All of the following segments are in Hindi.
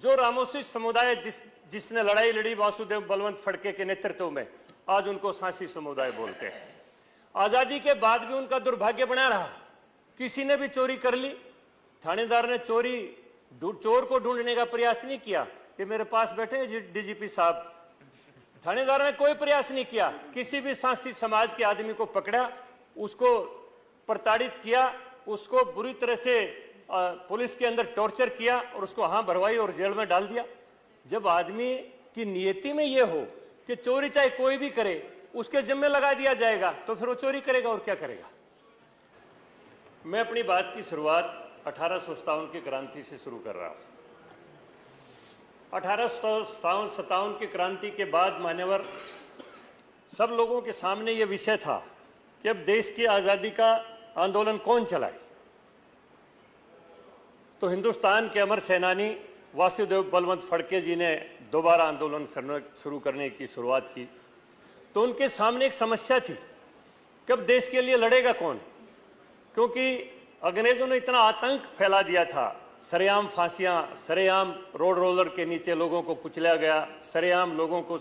जो रामोसी समुदाय जिसने लड़ाई लड़ी वासुदेव बलवंत फड़के के नेतृत्व में, आज उनको सांसी समुदाय बोलते हैं। आजादी के बाद भी उनका दुर्भाग्य बना रहा। किसी ने भी चोरी कर ली, थानेदार ने चोर को ढूंढने का प्रयास नहीं किया। ये मेरे पास बैठे हैं डीजीपी साहब, थानेदार ने कोई प्रयास नहीं किया। किसी भी सांसी समाज के आदमी को पकड़ा, उसको प्रताड़ित किया, उसको बुरी तरह से पुलिस के अंदर टॉर्चर किया और उसको हाँ भरवाई और जेल में डाल दिया। जब आदमी की नियति में यह हो कि चोरी चाहे कोई भी करे उसके जिम्मे लगा दिया जाएगा, तो फिर वो चोरी करेगा और क्या करेगा। मैं अपनी बात की शुरुआत 1857 की क्रांति से शुरू कर रहा हूं। 1857 की क्रांति के बाद मान्यवर सब लोगों के सामने यह विषय था कि अब देश की आजादी का आंदोलन कौन चलाए। तो हिंदुस्तान के अमर सेनानी वासुदेव बलवंत फड़के जी ने दोबारा आंदोलन शुरू करने की शुरुआत की। तो उनके सामने एक समस्या थी कि अब देश के लिए लड़ेगा कौन, क्योंकि अंग्रेजों ने इतना आतंक फैला दिया था। सरेआम फांसियां, सरेआम रोड रोलर के नीचे लोगों को कुचला गया, सरेआम लोगों को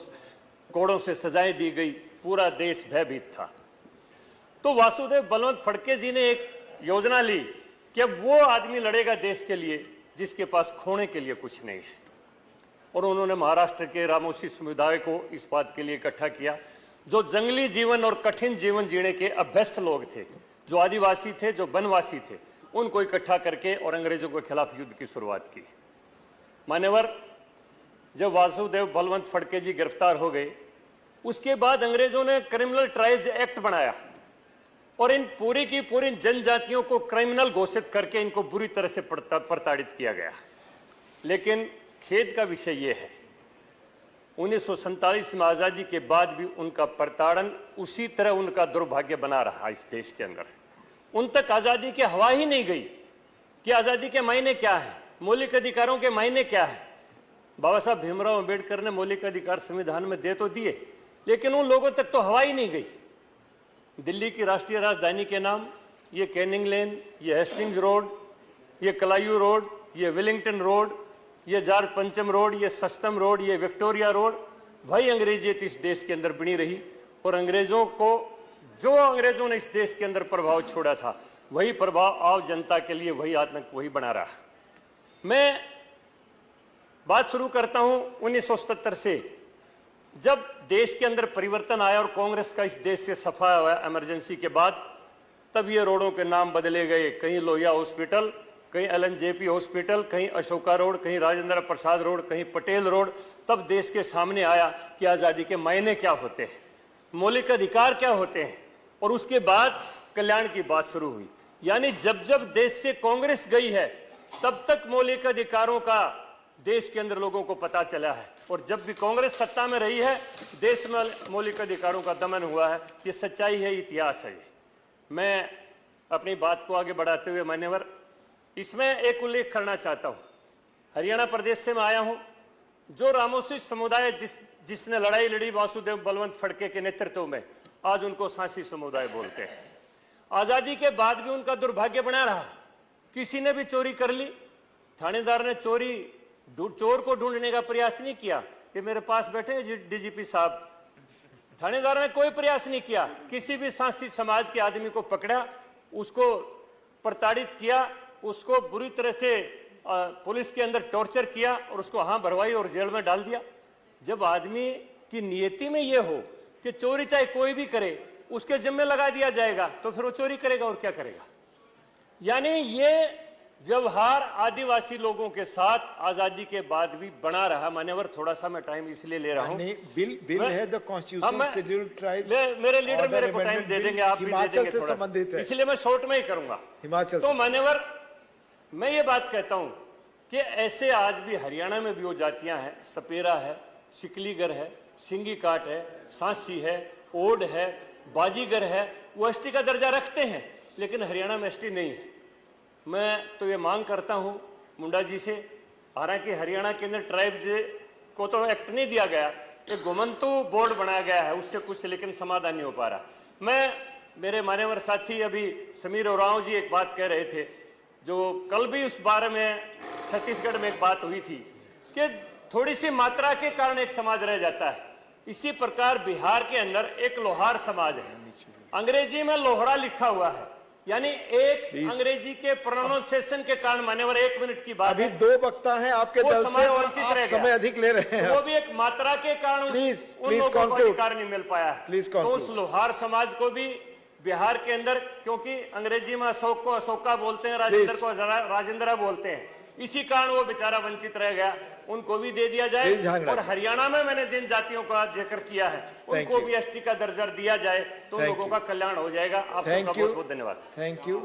कोड़ों से सजाएं दी गई, पूरा देश भयभीत था। तो वासुदेव बलवंत फड़के जी ने एक योजना ली कि अब वो आदमी लड़ेगा देश के लिए जिसके पास खोने के लिए कुछ नहीं है। और उन्होंने महाराष्ट्र के रामोसी समुदाय को इस बात के लिए इकट्ठा किया, जो जंगली जीवन और कठिन जीवन जीने के अभ्यस्त लोग थे, जो आदिवासी थे, जो वनवासी थे, उनको इकट्ठा करके और अंग्रेजों के खिलाफ युद्ध की शुरुआत की। मान्यवर, जब वासुदेव बलवंत फड़के जी गिरफ्तार हो गए, उसके बाद अंग्रेजों ने क्रिमिनल ट्राइब्स एक्ट बनाया और इन पूरी की पूरी जनजातियों को क्रिमिनल घोषित करके इनको बुरी तरह से प्रताड़ित किया गया। लेकिन खेद का विषय यह है, 1947 में आजादी के बाद भी उनका प्रताड़न उसी तरह उनका दुर्भाग्य बना रहा इस देश के अंदर। उन तक आजादी की हवा ही नहीं गई कि आजादी के मायने क्या है, मौलिक अधिकारों के मायने क्या है। बाबा साहब भीमराव अंबेडकर ने मौलिक अधिकार संविधान में दे तो दिए, लेकिन उन लोगों तक तो हवा ही नहीं गई। दिल्ली की राष्ट्रीय राजधानी के नाम, ये कैनिंग लेन, ये हेस्टिंग्स रोड, ये कलायू रोड, ये विलिंगटन रोड, ये जॉर्ज पंचम रोड, ये सस्तम रोड, ये विक्टोरिया रोड, वही अंग्रेजियत इस देश के अंदर बनी रही। और अंग्रेजों को, जो अंग्रेजों ने इस देश के अंदर प्रभाव छोड़ा था, वही प्रभाव आम जनता के लिए, वही आतंक वही बना रहा। मैं बात शुरू करता हूं 1977 से, जब देश के अंदर परिवर्तन आया और कांग्रेस का इस देश से सफा हुआ इमरजेंसी के बाद, तब ये रोडों के नाम बदले गए। कहीं लोहिया हॉस्पिटल, कहीं LNJP हॉस्पिटल, कहीं अशोका रोड, कहीं राजेंद्र प्रसाद रोड, कहीं पटेल रोड। तब देश के सामने आया कि आजादी के मायने क्या होते हैं, मौलिक अधिकार क्या होते हैं। और उसके बाद कल्याण की बात शुरू हुई। यानी जब जब देश से कांग्रेस गई है, तब तक मौलिक अधिकारों का देश के अंदर लोगों को पता चला है। और जब भी कांग्रेस सत्ता में रही है, देश में मौलिक अधिकारों का दमन हुआ है। ये सच्चाई है, इतिहास है। मैं अपनी बात को आगे बढ़ाते हुए मान्यवर, इसमें एक उल्लेख करना चाहता हूं। हरियाणा प्रदेश से मैं आया हूं। जो रामोसी समुदाय जिसने लड़ाई लड़ी वासुदेव बलवंत फड़के के नेतृत्व में, आज उनको सांसी समुदाय बोलते हैं। आजादी के बाद भी उनका दुर्भाग्य बना रहा। किसी ने भी चोरी कर ली, थानेदार ने चोर को ढूंढने का प्रयास नहीं किया। ये मेरे पास बैठे हैं डीजीपी साहब, थानेदार ने कोई प्रयास नहीं किया। किसी भी सांसी समाज के आदमी को पकड़ा, उसको प्रताड़ित किया, उसको बुरी तरह से पुलिस के अंदर टॉर्चर किया और उसको हाँ भरवाई और जेल में डाल दिया। जब आदमी की नियति में यह हो कि चोरी चाहे कोई भी करे उसके जिम्मे लगा दिया जाएगा, तो फिर वो चोरी करेगा और क्या करेगा। यानी ये व्यवहार आदिवासी लोगों के साथ आजादी के बाद भी बना रहा। मान्यवर, थोड़ा सा मैं टाइम इसलिए ले रहा हूं, बिल है द कॉन्स्टिट्यूशन शेड्यूल्ड ट्राइब्स, मेरे लीडर मेरे को टाइम दे देंगे, आप भी दे देंगे थोड़ा सा, इसलिए मैं शॉर्ट में ही करूंगा। हिमाचल तो मान्यवर, मैं ये बात कहता हूं कि ऐसे आज भी हरियाणा में भी वो जातियां हैं, सपेरा है, सिकलीगर है, सिंगी काट है, सांसी है, ओड है, बाजीगर है, वो एसटी का दर्जा रखते हैं, लेकिन हरियाणा में एसटी नहीं है। मैं तो ये मांग करता हूं मुंडा जी से, हालांकि हरियाणा के अंदर ट्राइब्स को तो एक्ट नहीं दिया गया, एक गोमंतु बोर्ड बनाया गया है, उससे कुछ लेकिन समाधान नहीं हो पा रहा। मेरे मान्यवर साथी अभी समीर उरांव जी एक बात कह रहे थे, जो कल भी उस बारे में छत्तीसगढ़ में एक बात हुई थी कि थोड़ी सी मात्रा के कारण एक समाज रह जाता है। इसी प्रकार बिहार के अंदर एक लोहार समाज है, अंग्रेजी में लोहड़ा लिखा हुआ है, यानी एक अंग्रेजी के प्रोनाउंसिएशन के कारण, मान्यवर 1 मिनट की बात अभी है, 2 वक्ता हैं आपके वो दल समाज से और वंचित आप रह गया। समय अधिक ले रहे हैं। वो भी एक मात्रा के कारण उन लोगों को अधिकार नहीं मिल पाया है। तो उस लोहार समाज को भी बिहार के अंदर, क्योंकि अंग्रेजी में अशोक को अशोका बोलते हैं, राजेंद्र को राजेंद्रा बोलते हैं, इसी कारण वो बेचारा वंचित रह गया, उनको भी दे दिया जाए। और हरियाणा में मैंने जिन जातियों का जिक्र किया है उनको भी एसटी का दर्जा दिया जाए तो लोगों का कल्याण हो जाएगा। आप सबका बहुत बहुत धन्यवाद। Thank you.